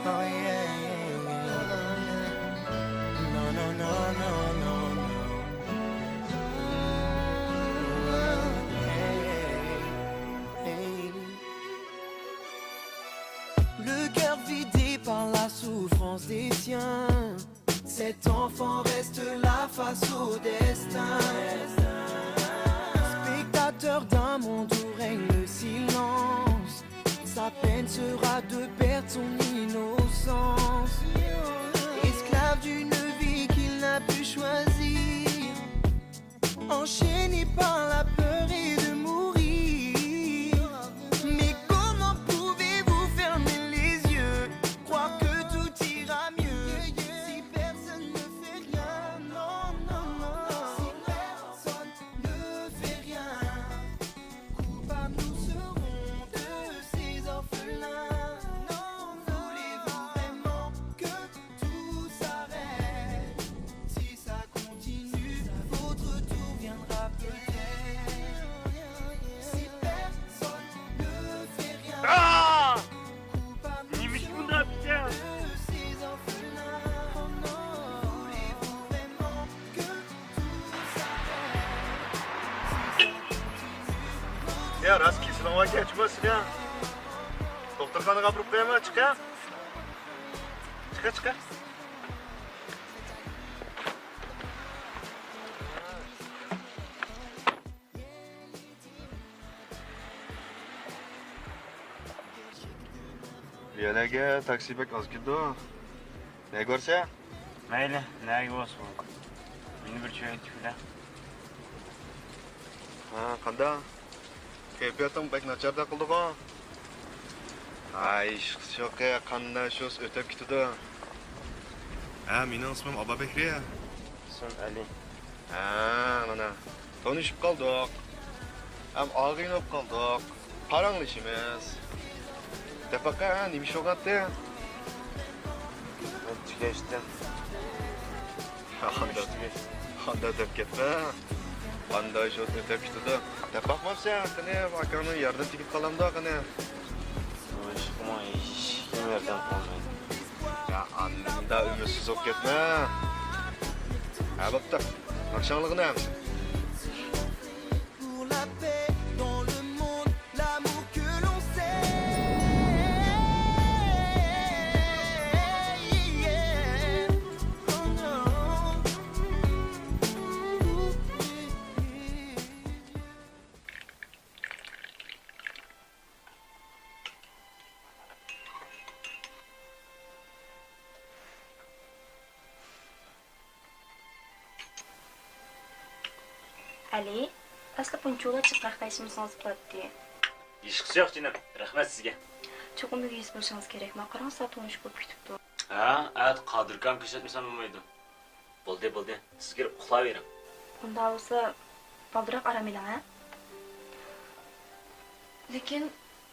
Oh yeah, yeah, yeah. No, no, no, no, no, no. Hey, hey. Le cœur vidé par la souffrance des siens, cet enfant reste là face au destin. Spectateur d'un monde où règne le silence, sa peine sera de perdre son innocence. Esclave d'une vie qu'il n'a pu choisir, enchaîné par la peur et de mourir. Mais comment pouvez-vous fermer les yeux, croire que tout ira mieux si personne ne fait rien? Non, non, non. Si personne ne fait rien, coupables nous serons de ces orphelins. Non, voulez-vous vraiment que tout s'arrête? Si ça continue, votre tour viendra peut-être. Si personne ne fait rien, coupables nous serons de ces orphelins. Oh non, voulez-vous vraiment que tout s'arrête? Ya rast kesilmeye geçmesin ya. Doktorxonaga kapırıp koyama çıka. Çıka çıka. Yerlerge taksi bek az girdi. Ne görse? Mayli, nega bo'lsin. Meni bir choy aytib Ha, qanda? Kayfiyatim bek nacharda qildi-ku. Ay, shoqqa qanday sho'z o'tib ketdi. Ha, mening ismim Ababekri. Sen Ali. Ha, mana tanışıp kaldık. Hem ağırlanıp kaldık. Paranlaşımız. Tepaka neymiş o kadar? Ben tükeştim. Handa dep ketme. Handa şot ötep gitti. Tepak mı sen? Kene bakanın yardım tikip kalam da kene. O iş kuma iş. Kim yerden kalmayın. Ya annem da ümitsiz olup ketme. Ha baktı. Akşamlığına mı? Pour la paix dans le monde, l'amour que l'on sait. Oh non. Ali, asli buncho'la chiqroq qaytishimiz lozim bo'ladi. İşqisi yo'q jinim. Rahmat sizga. Cho'qim uyga bo'lishingiz kerak. Maqaron soat 13 bo'lib ketibdi. Ha, at Qodirkam ko'rsatmasam bo'lmaydi. Bo'ldi. Sizga uxlayvering. Unda bo'lsa, baldiroq aramaylang, ha? Lekin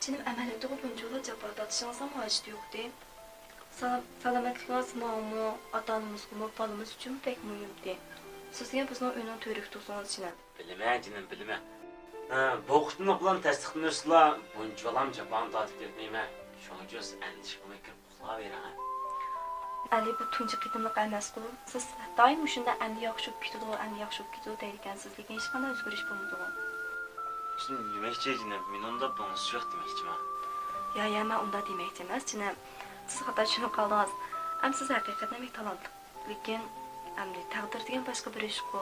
jinim amaliyotda buncho'la javob tortishingiz ham hojati yo'q-da. Salomatligimiz muammo, ota-onamizga, bolamiz uchun pek muhimdi. Sizga bizning uyning to'rik tutsangiz jinim. Bilaman. Bu o'qitma bilan tasdiqlansa, bunchalam jabon tortib ketmayman. Shuning uchun andish qilmay kirib uxlayvering. Ali bu tunji qitimliq emas-ku. Siz doim shunda endi yaxshi ketdi deyotgansiz, lekin hech qanday o'zgarish bo'lmaydi. Shuni demoqchi jinim, men unda bunisi yo'q demoqchiman. Ya, men unda demoqchi emas, jinim. Siz xato tushunib qoldingiz. Ham siz haqiqatan bek talantli, lekin endi taqdir degan boshqa bir ish-ku.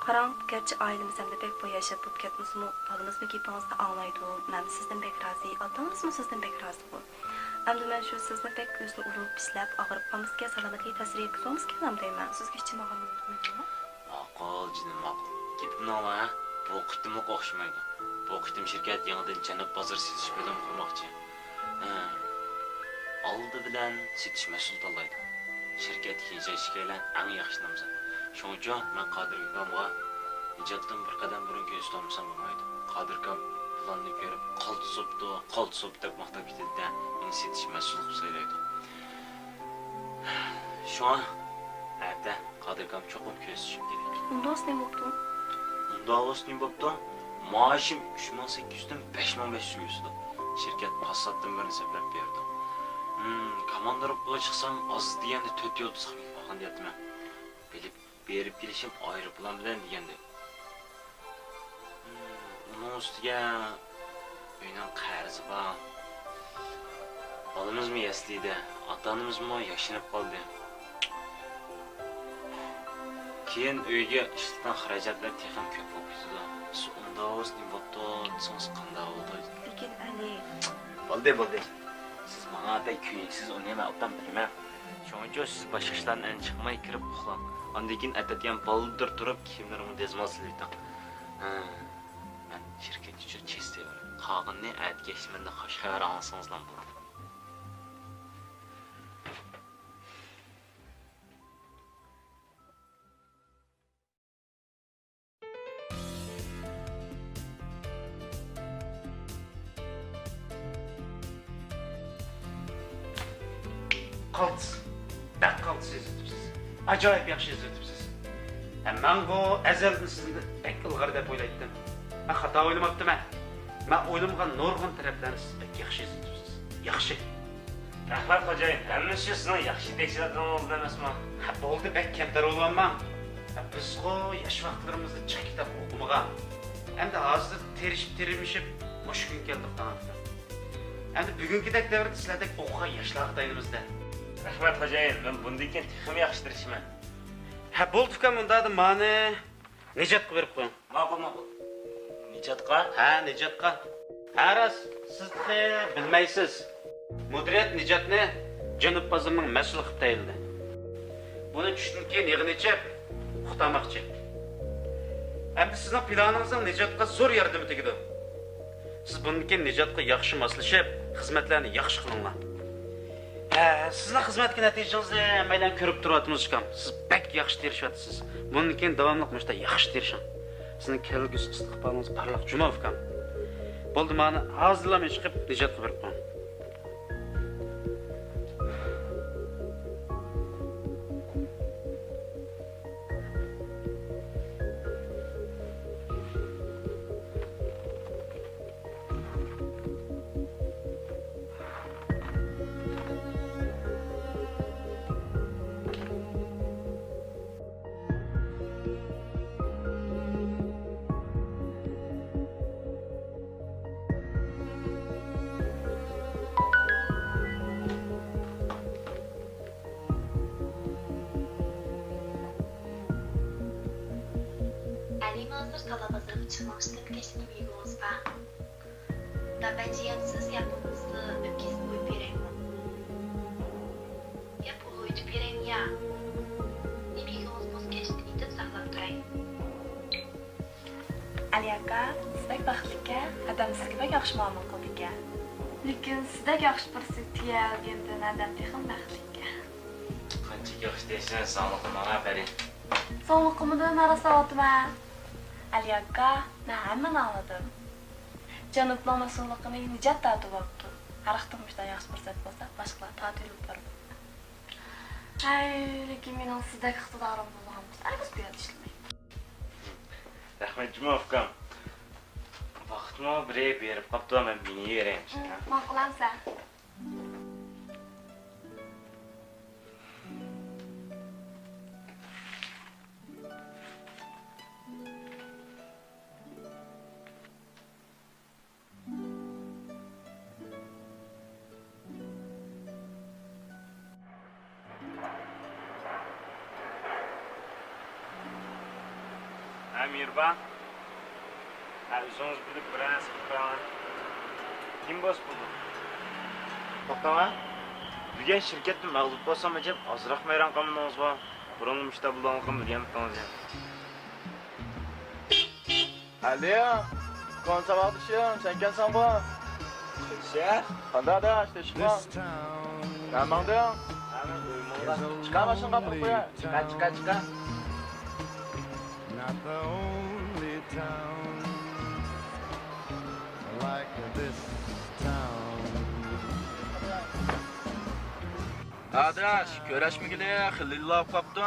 Qarang, garchi oilamiz hamda bek boy yashab bo'lib ketmasmi, bolamizning gapingizni anglaydi. Men sizdan bek rozi, otangiz sizdan bek rozi-ku. Endi men shu sizni bek ko'zni urib, pislab, og'rib qolmasga salomatlik ta'sir yetkazamiz kelam deyman. Sizga hech nima qilmayman. Ma'qul jinim, ma'qul. Gapimni ola, bu qitimliq o'xshamaydi. Bu qitim shirkat yangidan janub bozor setish bo'limi qurmoqchi. Oldi bilan setish mas'ul tanlaydi. Shirkat kechashkelan eng yaxshi nomzod. Shuning uchun men Qodirkamga ijoddan bir qadam burun ko'z tomsam bo'lmaydi. Qodirkam planni ko'rib, qoldi deb maqtab ketdi-da, meni setish mas'ul qilib saylaydi. Shuna aytdi, Qodirkam cho'qim ko'z tushib ketdi. Undoq nima bo'ldi? Undoq nima bo'ldi? Maaşım 3800'den 5500 'ga. Şirket Passat'tan birini seplep berdi. Командировкаға шықсам, аз дегенде 4 yıldız қылып қалған дедім. Біліп, беріп келешім аэроплан білен дегенде. Оның үстіге үйінің қарызы бар. Balımız mı yaslıydı, atanımız mı yaşanıp kaldı. Keyin uyga ishdan xarajatlar texam ko'p bo'lib ketdi. Siz unda o'z nima bo'pti, siz qanday bo'ldi? Lekin Ali, Bo'ldi. Siz menga kuyinsiz uni nima o'tdan bilmam. Shuning uchun siz boshqa ishlardan chiqmay kirib uxlang. Undan keyin atadigan baldir turib kiyimlarimni dezmol sildim. Men shirkat uchun chestivim. Qog'inni atgashmanda xashxar olsangizlar bo'ladi. Qaltis. Bak qaltis izləyibsiz. Acayip yaxşı izləyibsiz. Mən bu əzəldən sizni bək ilğar deb oylaydım. Mən xata oylamaptım mən. Mən oylamğan nurgun tərəflərini siz bək yaxşı izləyibsiz. Yaxşı. Rahmat xo'jayin, hamma shu sizning yaxshi tekshiradigan oldi emasmi? Ha bo'ldi, bək kamtar olmanman. Biz yosh vaqtlarimizda chiq kitob o'qimagan. Endi hozir terishib mush kun keldik qanotda. Endi bugünkidek davrda sizlardek o'qigan yoshlar xitoyimizda. Rahmat xo'jayin, men bundan keyin texim yaxshitirishman. Ha bo'ldi ukam, unda mani Nejatga berib qo'ying. Ma'qul. Nejatga? Ha, Nejatga. Haras, siz bilmaysiz. Mudiriyat Nejatni Janub bozorining mas'ul qilib tayinladi. Buni tushdan keyin yig'in ichib, uxtamoqchi. Endi sizning planingizning Nejatga zo'r yordami tegadi. Siz bundan keyin Nejatga yaxshi moslashib, xizmatlarni yaxshi qilinglar. Sizning xizmatga natijangizni hammadan ko'rib turyapmiz ukam. Siz bak yaxshi terishyapsiz. Bundan keyin davomli qilishda yaxshi terishing. Sizning kelgusi istiqbolingiz parlaq juma ukam. Bo'ldi, meni hozirlamay chiqib Nejatga berib qo'ying. Hazır talabazırıp çıkmıştım keşke uygunuz var. Da bence yapsız yapımızı ökesi uyup vereyim. Yap uyup vereyim ya. Uygunuz buz geçti itip saklap durayım. Ali aka, sizdek baxtlikka, adam sizga bak yaxshi muomala qildik. Lekin sizdek yaxshi bir sizga endi adam texim baxtlikka. Qancha yaxshi deysan, sog'liqni menga bering. Sog'liqimni narasavotma. Ali aka, hammasini anladim. Janubning mas'ulligini Nejat tatib olibdi. Har turmushdan yaxshi fursat bo'lsa, boshqalar ta'til borib. Lekin mening sizdek iqtidorim bo'lgan bo'lsa, albatta bu yerda ishlamayman. Rahmat Juma ukam. Vaqtni birey berib qopdi, men meni yerayim. Ma'qulamsan. Mirban. O'zingiz bilib biringiz qilgan. Kim bos bo'ldi? To'xtama. Bugun shirkatni mag'lub bo'lsam deb ozroq mayron qilmoqmiz va burun mushtabulonqim degan tanladim. Aliya, konservatishim, sen kelsan bu. Sen? Qanday da, işte chiqma. Namangda? Chiqamashin qapib qo'ya. Chiqa. Not the only town like this town. Adaş, görüşmegili xilillab qapdi.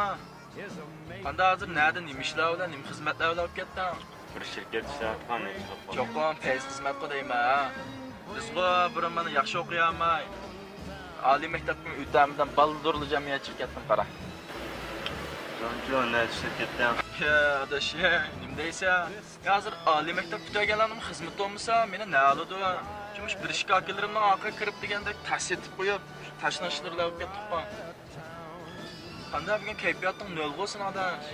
Qanda hozir nada nima ishlar bilan, nima xizmatlar bilan ketding? Bir shirkat ishlayotgan chiqib qoldi. Cho'qon pes xizmat qildingmi? Bizga bir mana yaxshi o'qiyapman. oliy maktabdan o'tamidan baldurli jamiyat chiqib ketdim qara. Jonjon, ne ishib ketding? Ya adash, nima deysan? Hozir oliy maktab tugaganlarim xizmat olmasa, meni nima oladi? Chumush bir ishga akalarimning orqa kirib degandek tas etib qo'yib, tashnashlarlar olib ketdik-ku. Qanday bugun kayfiyating nol bo'lsin adash?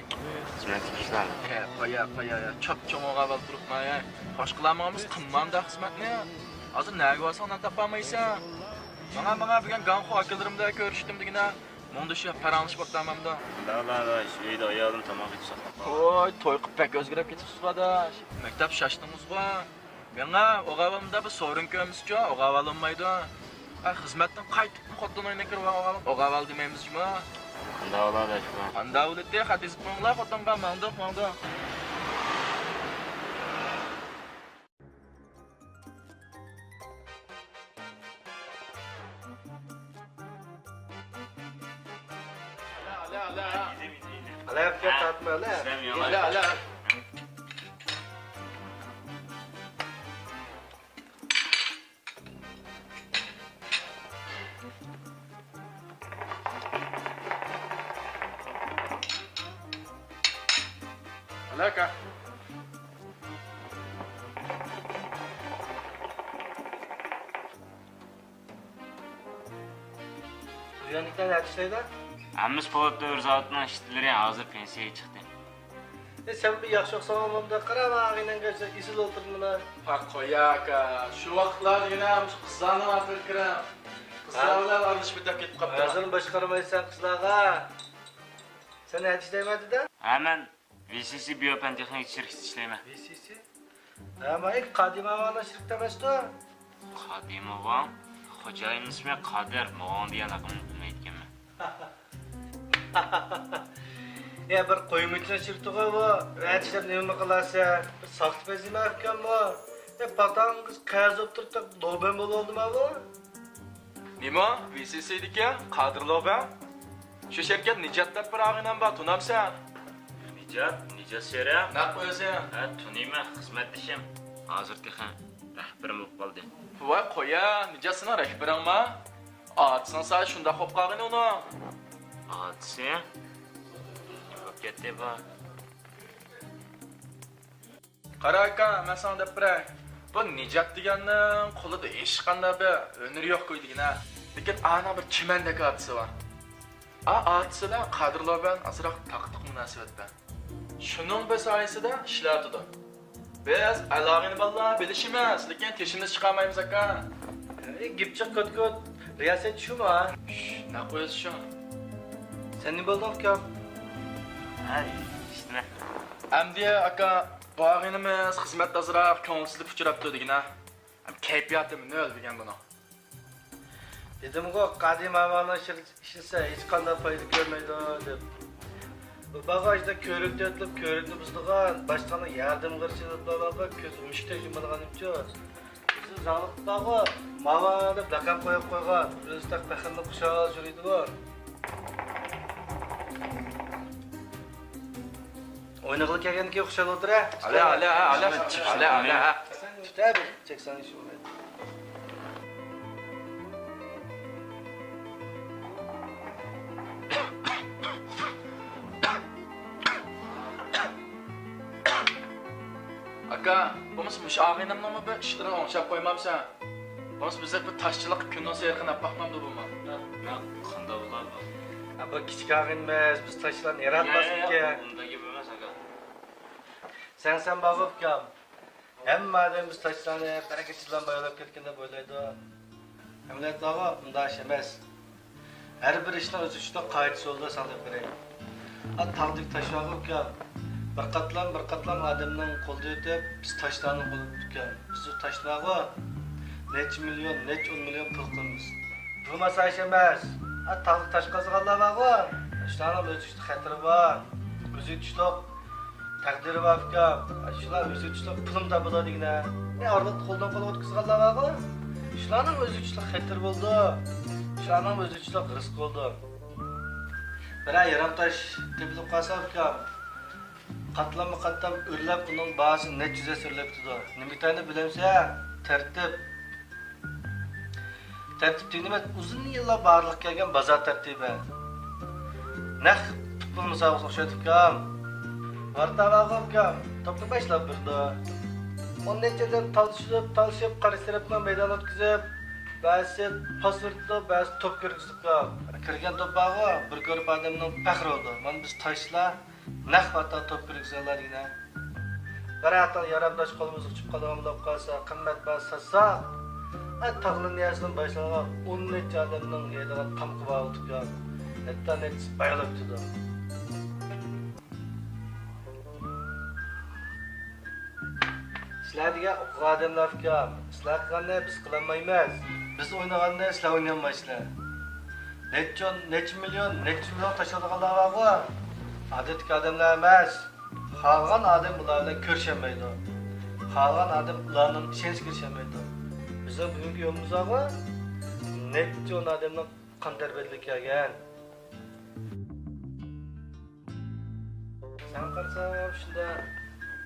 Xizmat ishlar. Qo'ya, chop-cho'ng o'g'aval turibman. Boshqalarimiz qilmamda xizmatni. Hozir nega bo'lsa topolmaysan? Mana bugun ganxo akalarimda ko'rishdim degina. Munda shu paranglish bo'ptamamda. Adash, uyda ayolim tomoq ichib. Oy, to'y qilib pek o'zgarib ketibsiz adash. Maktab shashdingizmi? Menga o'g'avimda bir so'rin ko'mizchi, o'g'aval olmaydi. Xizmatdan qaytib xotin o'yinga kirib o'g'aval demaymizmi? Qanday bo'ladi shu? Qanday bo'ladi? Hadis bo'linglar, xotinga mangdi. Alayapga tatma, Ala. Alaka. Uyanıkdan yetişteydi? Ammiz povatda o'rzavatdan ishchilari hozir pensiyaga chiqdi. Sen bir yaxshi oqsamamda qarama, ag'inangacha isil o'tirmina. Qo'ya aka, shu vaqtlargina qizlarning ortiga kirib, qizlar bilan aralashib ketib qolibdi. O'zini boshqarmaysan qizlarga. Sen yetishdaymadi-da? Ha, men VCC biopantexnik shirkatida ishlayman. VCC? Ama ilk Qadimavana shirkatda emas-ku. Qadimova, xo'jayin ismi Qodir, mo'g'on degan laqabni bilmaydiganman. Ya bir qo'yimcha shirkatga bu, aytishdan nima qilasan? Bir soxta bezima ekanmi? Patangiz qarz olib turibdi, do'bam bo'ldimi bu? Nima? VCC'diki Qodirlova? Shu shirkat Nijat deb bir ag'inam bor, tunamsan? Nijat sera? Naq qo'yasan? Ha, tunayman, xizmatdashim. Hozir texan rahbarim bo'lib qoldi. Voy qo'ya, Nijatning rahbaringmi? Atsan sa shunda xo'p qolgin uni. Atsi? Ketdi bu. Qara aka, men sana deb beray. Bu Nijat deganning qo'lida hech qanday bir o'nir yo'q qo'ydigina. Lekin ana bir chimandagi otisi bor. Otisilar Qodirlar bilan azroq taqtiq munosabatda. Shuning sayesinde ishlatdi. Biz alog'ini ballar bilishimiz, lekin teshini chiqarmaymiz aka. Gipchiq kot riyosat shumi? Na qo'yasiz shu. Sen nima bo'lding ukam? Ha, ishni. Amdi aka, bag'inimiz xizmat azroq ko'ngilsizlik uchrabdi degina. Kayfiyatim nol degan buni. Dedim-ku, Qadimavana ishisa hech qanday foyda ko'rmaydi deb. Bu bagajda ko'rikni o'tlab, ko'rikni buzdigan, boshqani yardım qilishida ko'z mushkil yumilganimcha. Siz zavqdagi mava deb laqab qo'yib qo'ygan, o'zida paxilni qushal yuridi bor. O'ynag'il kelganki xushal o'tira. Ala. Tutab, cheksan shu. Aka, bo'lmasa shu ag'inamni bir ishlarni o'nshab qo'ymamsan. Bo'lmasa bizga bir tashchilik kundan sayqin apaqmamdi bo'lma. Men qanday bo'ladi? Bu kichik ag'inmas, biz tashlarni yaratmaslikka. Undagi bo'lmas aka. Sen babam ukam. Hammadan biz tashlarni barakatchidan bayolab ketganda bo'laydi. Hamlet dağı bundaş emas. Her bir ishning o'z uchida qoidasi yo'lda sanab beray. Taqdik tashvag'i ukam. Bir qatlam odamning qo'lda o'tib, biz tashlarni qo'lib tutgan. Biz tashlag'i necha million, necha 10 million pul qilamiz. Bu masala emas. Taqdik tashqazganlar var. Shularning o'z uchida xatiri bor. O'z uchida taqdiri bor ukam. Shular o'z uchida pulim topadigan. Orada qo'ldan qo'lga o'tkazganlar var. Shularning o'z uchida xatir bo'ldi. Shularning o'z uchida rizq bo'ldi. Bir yarim tash tepilib qolsa ukam. Qatlam o'rlab uning bahsi necha yuz o'rlab turdi. Nimitani bilamsa, tartib. Tertip deyilmez, uzun yıllar bağırlık gelgen bazar tertibi. Neh, futbol müsabakası okşatıp kam. Varta ağam kam, toplu başlap birdi. Onun neticeden talışıp, karıştırıp meydan ötküzüp, bazı pas vurdu, bazı top kırgızdık kam. Kırgen top bağı, bir görüp adamın pəxr oldu. Man biz taşla, neh vatan top kırgızarlar yine. Qaraqdan yaramdaş qolumuz uçup qalamlab qalsa, qimmat bas satsa, tağlın niyasından başlagan 10 neçə adamның yedigan tamqı bağı tutgan. Hatta neçə bayılıb tutdu. Sizlar degan o'qigan odamlar kam. Sizlar qilganni biz qilolmaymiz. Biz o'ynaganni sizlar o'ynamaysizlar. Neçə milyon taşıdığanlar var. Adetki adamlar emas. Xalqan adam bularla görüşəməydi. Xalqan adam bularının işiniz görüşəməydi. Bizim bugünkü yolumuz var. Neçə adamның qan tərbiyyəlik gələn. Sen qarsan şunda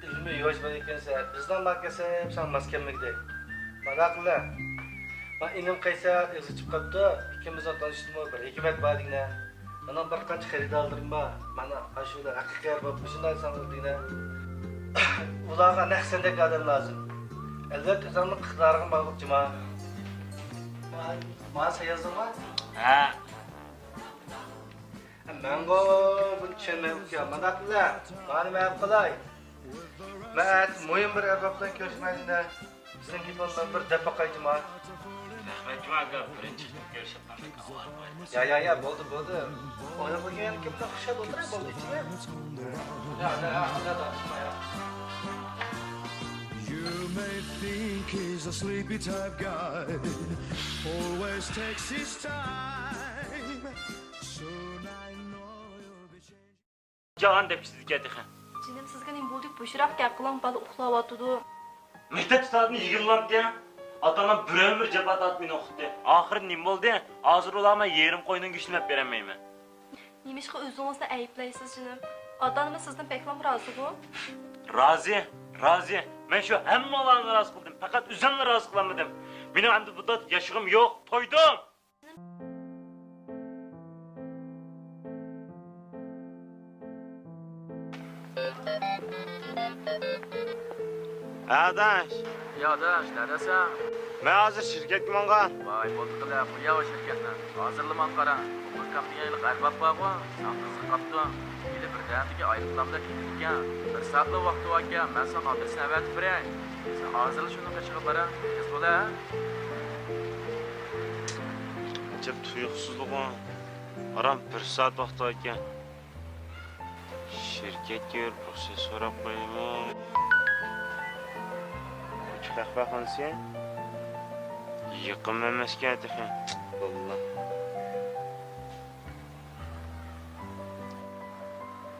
ilmi yoş var ekansan, bizden bakasa sen maskemlikdek. Mana qila. Ben inim qaysa o'zi chiqib qoldi. İkimizdan tanishdimi bir hikmat bor degina. Mana bir qancha xarid oldirma. Mana ashula haqiqiy bor shunday sanildingna. Ularga naqsandek odam lozim. Albatta o'zimni iqtidorimga bog'liq jima. Mana sen yozdingmi? Ha. Ben bunu tushunmayapman. Mana qila. Mani men qilay. Men muhim bir arbobdan ko'rishmaydi. Sizning telefondan bir defa qaytma. Rahmat Cuma aka, birinchi ko'rishibman. Ya, bo'ldi. O'ylab qo'ygan kimda xushal o'tira bo'ldi ichida. You may think he's a sleepy type guy, always takes his time. Soon I know you'll be changed. Can deb sizga degan. Jinim sizga nim bo'ldik, bo'shroq gap qiling, bola uxlayotdi. Maktab soatini yig'ilmabdi. Atanam bir ömür cepat atmayın okudu. Ahir nim bo'ldi? Hozir ularga yerim qo'yning ishlab beramayman. Nimishqa o'zingizni ayblaysiz jinim? Ota-onam sizdan beklam rozi-ku? Razi. Men shu hammalarni rozi qildim. Faqat o'zimni rozi qilmadim. Mening endi bu dod yashig'im yo'q. To'ydim. Adaş. Ya adaş, neredesin? Men hozir shirkatga mangan. Vay bo'ldi qilib, qo'ya o shirkatni. Hozirlaman qara. Bu kompaniyaga g'arbab borgu, sen qiziq qapti. Kelib birdaniga ayrıqlamda ketgan. Bir soatlik vaqt bor ekan, men sana adresini avatib beray. Sen hozir shuni qachon qara? Tez bo'la. Acab tuyuqsizlig'im. Aram bir soat vaqt bor ekan. Shirkatga yurib ruxsat so'rab qo'yaman. Qahvaxonasi yaqin emaskan ekan. Valloh.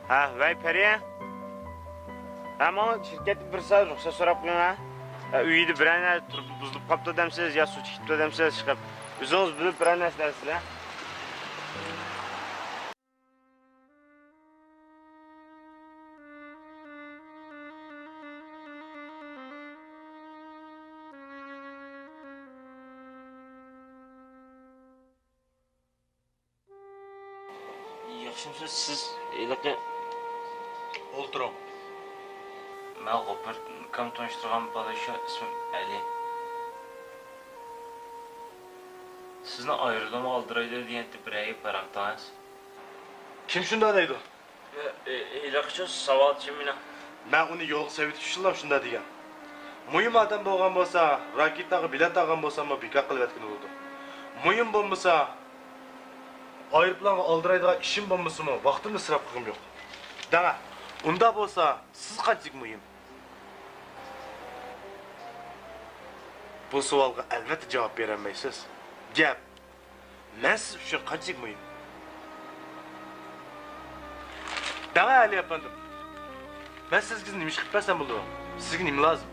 Ha, voy Pariya. Ammo shirkatga bir soat ruxsat so'rab qo'ying ha. Uyida bir narsa turib buzilib qolibdi demsiz, yo suv chiqibdi demsiz chiqib. O'zingiz bilib bir narsa dersizlar. Yaxshimisiz siz iliqi O'ltiring. men G'ofur ukam tanishtirgan bola shu ismim Ali. Sizni ayrilib oldiraydi deganda biraga paramtans. Kim shunday deydi? Iliqchi savolchi meni. Men uni yo'l sevib tushillam shunday degan. Muhim odam bo'lgan bo'lsa, raketaga bilet olgan bo'lsam, bekor qilib yotgan bo'ldi. Muhim bo'lmasa, ayrıplarga oldiraydigan ishim bo'lmasimi, vaqtimni isrof qilgim yo'q. Dana, unda bo'lsa, siz qanchalik muhim? Bu savolga albatta javob bera olmaysiz. Gap, men siz uchun qanchalik muhim? Dana Ali efendim. Ben sizga nima ish qilib bersam bo'ladi? Sizga nima lozim?